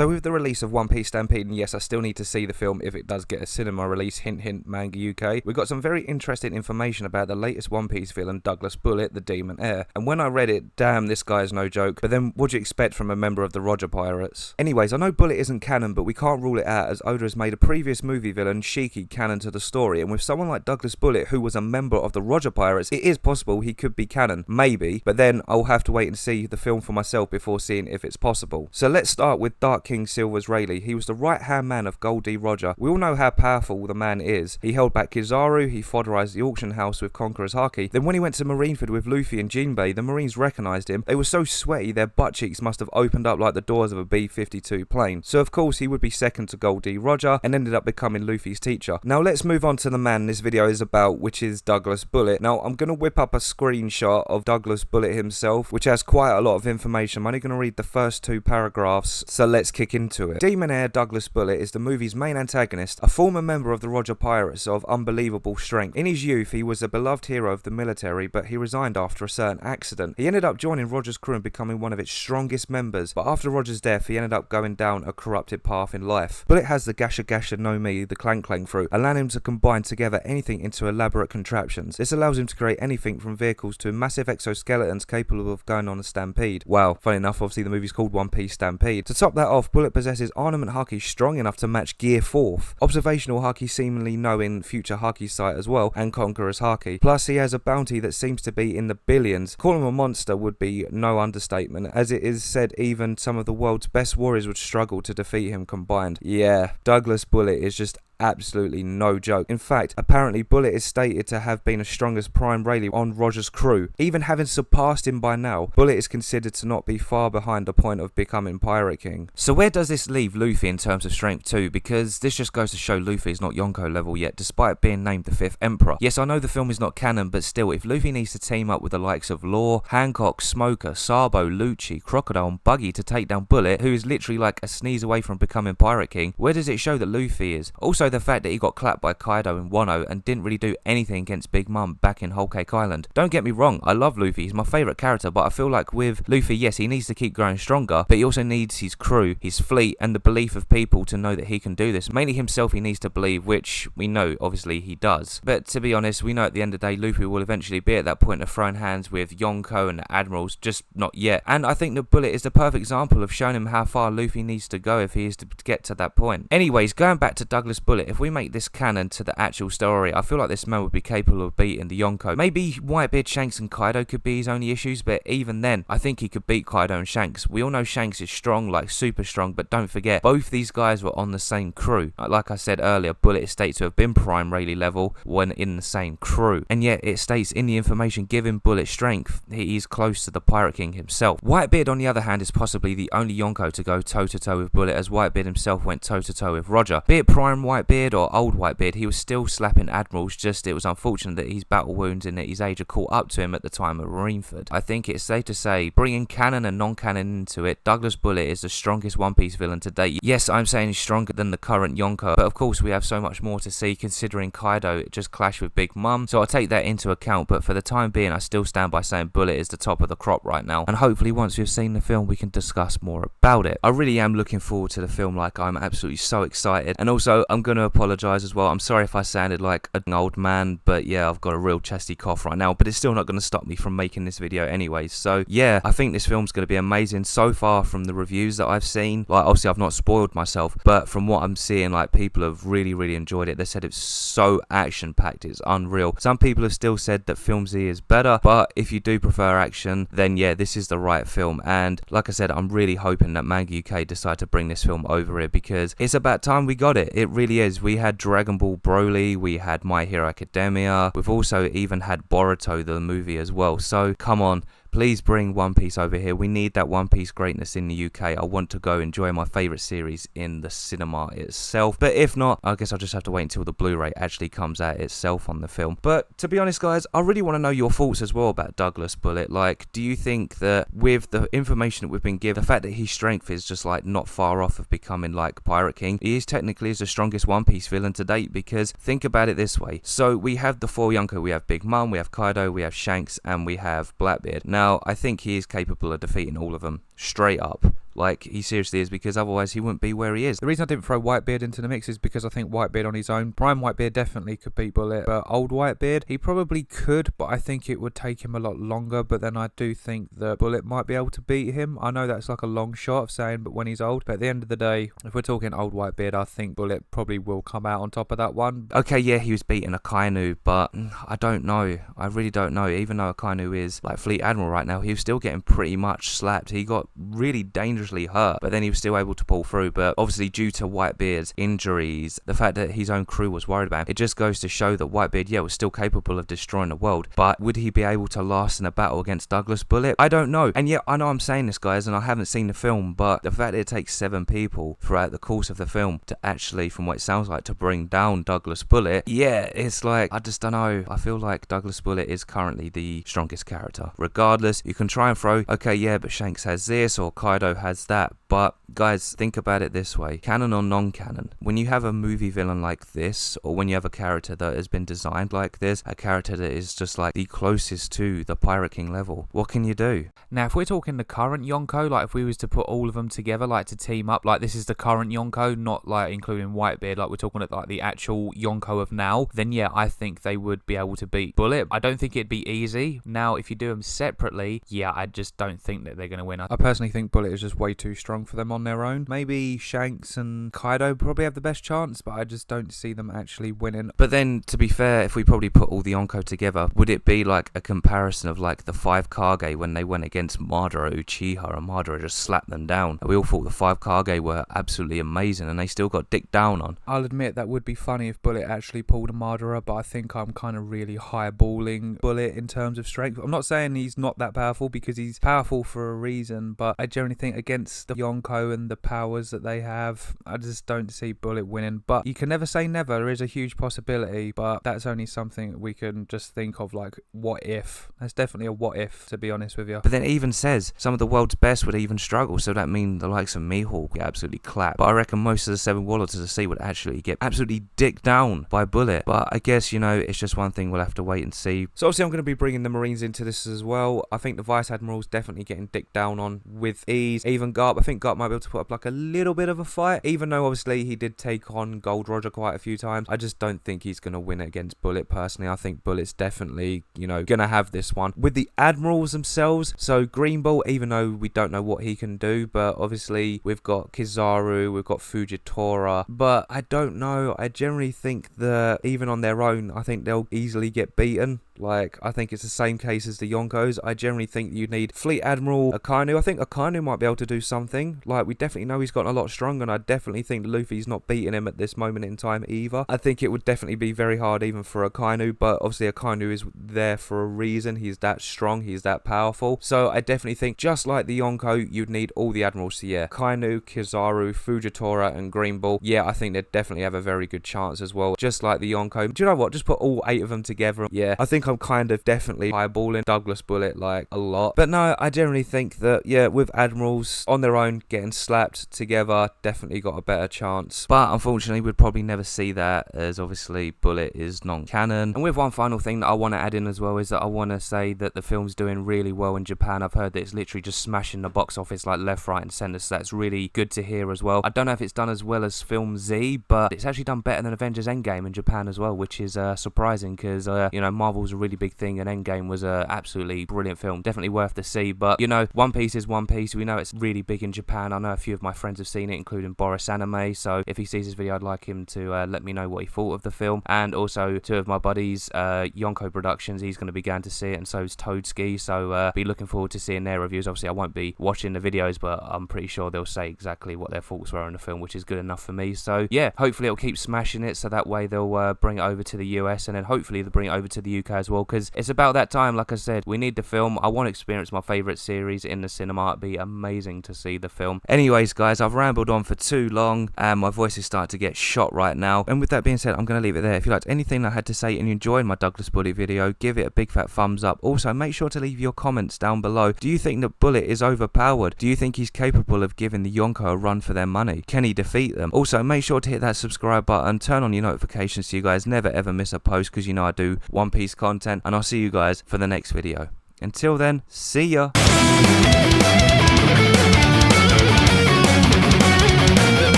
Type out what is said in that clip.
So with the release of One Piece Stampede, and yes, I still need to see the film if it does get a cinema release, hint hint Manga UK, we got some very interesting information about the latest One Piece villain, Douglas Bullet, the Demon Heir. And when I read it, damn, this guy is no joke. But then what do you expect from a member of the Roger Pirates? Anyways, I know Bullet isn't canon, but we can't rule it out as Oda has made a previous movie villain, Shiki, canon to the story. And with someone like Douglas Bullet, who was a member of the Roger Pirates, it is possible he could be canon. Maybe. But then I'll have to wait and see the film for myself before seeing if it's possible. So let's start with Dark King Silver's Rayleigh. He was the right-hand man of Gold D. Roger. We all know how powerful the man is. He held back Kizaru, he fodderized the auction house with Conqueror's Haki. Then when he went to Marineford with Luffy and Jinbei, the Marines recognised him. They were so sweaty their butt cheeks must have opened up like the doors of a B-52 plane. So of course he would be second to Gold D. Roger and ended up becoming Luffy's teacher. Now let's move on to the man this video is about, which is Douglas Bullet. Now I'm going to whip up a screenshot of Douglas Bullet himself, which has quite a lot of information. I'm only going to read the first 2 paragraphs, so let's kick into it. Demon Heir Douglas Bullet is the movie's main antagonist, a former member of the Roger Pirates of unbelievable strength. In his youth, he was a beloved hero of the military, but he resigned after a certain accident. He ended up joining Roger's crew and becoming one of its strongest members, but after Roger's death, he ended up going down a corrupted path in life. Bullet has the Gasha Gasha no Mi, the Clank Clank fruit, allowing him to combine together anything into elaborate contraptions. This allows him to create anything from vehicles to massive exoskeletons capable of going on a stampede. Wow, funny enough, obviously the movie's called One Piece Stampede. To top that off, Bullet possesses armament haki strong enough to match Gear 4th, observational haki seemingly knowing future haki sight as well, and Conqueror's haki. Plus he has a bounty that seems to be in the billions. Calling him a monster would be no understatement, as it is said even some of the world's best warriors would struggle to defeat him combined. Yeah, Douglas Bullet is just absolutely no joke. In fact, apparently Bullet is stated to have been as strong as Prime Rayleigh on Roger's crew. Even having surpassed him by now, Bullet is considered to not be far behind the point of becoming Pirate King. So where does this leave Luffy in terms of strength too? Because this just goes to show Luffy is not Yonko level yet, despite being named the 5th Emperor. Yes, I know the film is not canon, but still, if Luffy needs to team up with the likes of Law, Hancock, Smoker, Sabo, Lucci, Crocodile and Buggy to take down Bullet, who is literally like a sneeze away from becoming Pirate King, where does it show that Luffy is? Also, the fact that he got clapped by Kaido in Wano and didn't really do anything against Big Mom back in Whole Cake Island. Don't get me wrong, I love Luffy, he's my favourite character, but I feel like with Luffy, yes, he needs to keep growing stronger, but he also needs his crew, his fleet, and the belief of people to know that he can do this. Mainly himself he needs to believe, which we know, obviously, he does. But to be honest, we know at the end of the day, Luffy will eventually be at that point of throwing hands with Yonko and the Admirals, just not yet. And I think the Bullet is the perfect example of showing him how far Luffy needs to go if he is to get to that point. Anyways, going back to Douglas Bullet, if we make this canon to the actual story, I feel like this man would be capable of beating the Yonko. Maybe Whitebeard, Shanks and Kaido could be his only issues, but even then, I think he could beat Kaido and Shanks. We all know Shanks is strong, like super strong, but don't forget, both these guys were on the same crew. Like I said earlier, Bullet is stated to have been Prime Rayleigh level when in the same crew, and yet it states in the information giving Bullet strength, he is close to the Pirate King himself. Whitebeard, on the other hand, is possibly the only Yonko to go toe-to-toe with Bullet, as Whitebeard himself went toe-to-toe with Roger. Be it Prime Whitebeard or Old Whitebeard, he was still slapping Admirals, just it was unfortunate that his battle wounds and his age had caught up to him at the time of Marineford. I think it's safe to say, bringing canon and non-canon into it, Douglas Bullet is the strongest One Piece villain to date. Yes, I'm saying he's stronger than the current Yonko, but of course we have so much more to see considering Kaido just clashed with Big Mom, so I'll take that into account, but for the time being I still stand by saying Bullet is the top of the crop right now, and hopefully once we've seen the film we can discuss more about it. I really am looking forward to the film, like I'm absolutely so excited, and also I'm going to apologise as well. I'm sorry if I sounded like an old man, but yeah, I've got a real chesty cough right now, but it's still not going to stop me from making this video anyways. So yeah, I think this film's going to be amazing. So far from the reviews that I've seen, like obviously I've not spoiled myself, but from what I'm seeing, like people have really enjoyed it. They said it's so action packed, it's unreal. Some people have still said that Film Z is better, but if you do prefer action, then yeah, this is the right film. And like I said, I'm really hoping that Manga UK decide to bring this film over here, because it's about time we got it. It really is. We had Dragon Ball Broly, we had My Hero Academia, we've also even had Boruto the movie as well, so come on, please bring One Piece over here. We need that One Piece greatness in the UK. I want to go enjoy my favourite series in the cinema itself. But if not, I guess I'll just have to wait until the Blu-ray actually comes out itself on the film. But to be honest, guys, I really want to know your thoughts as well about Douglas Bullet. Like, do you think that with the information that we've been given, the fact that his strength is just like not far off of becoming like Pirate King, he is technically the strongest One Piece villain to date? Because think about it this way. So we have the 4 Yonko. We have Big Mom, we have Kaido, we have Shanks, and we have Blackbeard. Now, I think he is capable of defeating all of them, straight up. Like, he seriously is, because otherwise he wouldn't be where he is. The reason I didn't throw Whitebeard into the mix is because I think Whitebeard on his own, Prime Whitebeard definitely could beat Bullet, but old Whitebeard, he probably could, but I think it would take him a lot longer. But then I do think that Bullet might be able to beat him. I know that's like a long shot of saying, but when he's old. But at the end of the day, if we're talking old Whitebeard, I think Bullet probably will come out on top of that one. Okay, yeah, he was beating Akainu, but I don't know. I really don't know. Even though Akainu is like Fleet Admiral right now, he was still getting pretty much slapped. He got really dangerously hurt, but then he was still able to pull through. But obviously, due to Whitebeard's injuries, the fact that his own crew was worried about him, it just goes to show that Whitebeard, yeah, was still capable of destroying the world. But would he be able to last in a battle against Douglas Bullet? I don't know. And yeah, I know I'm saying this, guys, and I haven't seen the film, but the fact that it takes 7 people throughout the course of the film to actually, from what it sounds like, to bring down Douglas Bullet, yeah, it's like, I just don't know. I feel like Douglas Bullet is currently the strongest character. Regardless, you can try and throw, okay, yeah, but Shanks has this or Kaido has that. But guys, think about it this way, canon or non-canon, when you have a movie villain like this, or when you have a character that has been designed like this, a character that is just like the closest to the Pirate King level, what can you do? Now, if we're talking the current Yonko, like if we was to put all of them together, like to team up, like this is the current Yonko, not like including Whitebeard, like we're talking about like the actual Yonko of now, then yeah, I think they would be able to beat Bullet. I don't think it'd be easy. Now, if you do them separately, yeah, I just don't think that they're going to win. I personally think Bullet is just way too strong for them on their own. Maybe Shanks and Kaido probably have the best chance, but I just don't see them actually winning. But then, to be fair, if we probably put all the Yonko together, would it be like a comparison of like the 5 Kage when they went against Madara Uchiha, and Madara just slapped them down? And we all thought the 5 Kage were absolutely amazing, and they still got dicked down on. I'll admit that would be funny if Bullet actually pulled a Madara, but I think I'm kind of really highballing Bullet in terms of strength. I'm not saying he's not that powerful, because he's powerful for a reason, but I generally think against the Yonko and the powers that they have, I just don't see Bullet winning. But you can never say never. There is a huge possibility, but that's only something we can just think of, like, what if. That's definitely a what if, to be honest with you. But then it even says some of the world's best would even struggle, so that means the likes of Mihawk get absolutely clapped. But I reckon most of the 7 Warlords of the Sea would actually get absolutely dicked down by Bullet. But I guess, you know, it's just one thing we'll have to wait and see. So obviously I'm going to be bringing the Marines into this as well. I think the Vice Admiral's definitely getting dicked down on with ease. Even Garp, I think Garp might be able to put up like a little bit of a fight, even though obviously he did take on Gold Roger quite a few times. I just don't think he's going to win it against Bullet personally. I think Bullet's definitely, you know, going to have this one. With the Admirals themselves, so Green Bull, even though we don't know what he can do, but obviously we've got Kizaru, we've got Fujitora, but I don't know. I generally think that even on their own, I think they'll easily get beaten. Like, I think it's the same case as the Yonkos. I generally think you need Fleet Admiral Akainu. I think Akainu might be able to do something. Like, we definitely know he's gotten a lot stronger, and I definitely think Luffy's not beating him at this moment in time either. I think it would definitely be very hard even for Akainu, but obviously Akainu is there for a reason. He's that strong, he's that powerful. So I definitely think, just like the Yonko, you'd need all the Admirals. So yeah, Akainu, Kizaru, Fujitora, and Green Bull. Yeah, I think they'd definitely have a very good chance as well, just like the Yonko. Do you know what? Just put all 8 of them together. Yeah, I think I'm kind of definitely eyeballing Douglas Bullet like a lot. But no, I generally think that, yeah, with Admirals on their own getting slapped together, definitely got a better chance. But unfortunately, we'd probably never see that, as obviously Bullet is non-canon. And with one final thing that I want to add in as well is that I want to say that the film's doing really well in Japan. I've heard that it's literally just smashing the box office like left, right and centre, so that's really good to hear as well. I don't know if it's done as well as Film Z, but it's actually done better than Avengers Endgame in Japan as well, which is surprising, because you know, Marvel's a really big thing, and Endgame was a absolutely brilliant film, definitely worth the see. But you know, One Piece is One Piece. We know it's really big in Japan. I know a few of my friends have seen it, including Boris Anime, so if he sees this video, I'd like him to let me know what he thought of the film. And also 2 of my buddies, Yonko Productions, he's going to be going to see it, and so is Toadski, so be looking forward to seeing their reviews. Obviously I won't be watching the videos, but I'm pretty sure they'll say exactly what their thoughts were on the film, which is good enough for me. So yeah, hopefully it'll keep smashing it, so that way they'll bring it over to the US, and then hopefully they'll bring it over to the UK as well, because it's about that time. Like I said, we need the film. I want to experience my favourite series in the cinema. It'd be amazing to see the film. Anyways, guys, I've rambled on for too long, and my voice is starting to get shot right now. And with that being said, I'm going to leave it there. If you liked anything I had to say and you enjoyed my Douglas Bullet video, give it a big fat thumbs up. Also, make sure to leave your comments down below. Do you think that Bullet is overpowered? Do you think he's capable of giving the Yonko a run for their money? Can he defeat them? Also, make sure to hit that subscribe button, turn on your notifications so you guys never ever miss a post, because you know I do One Piece content, and I'll see you guys for the next video. Until then, see ya!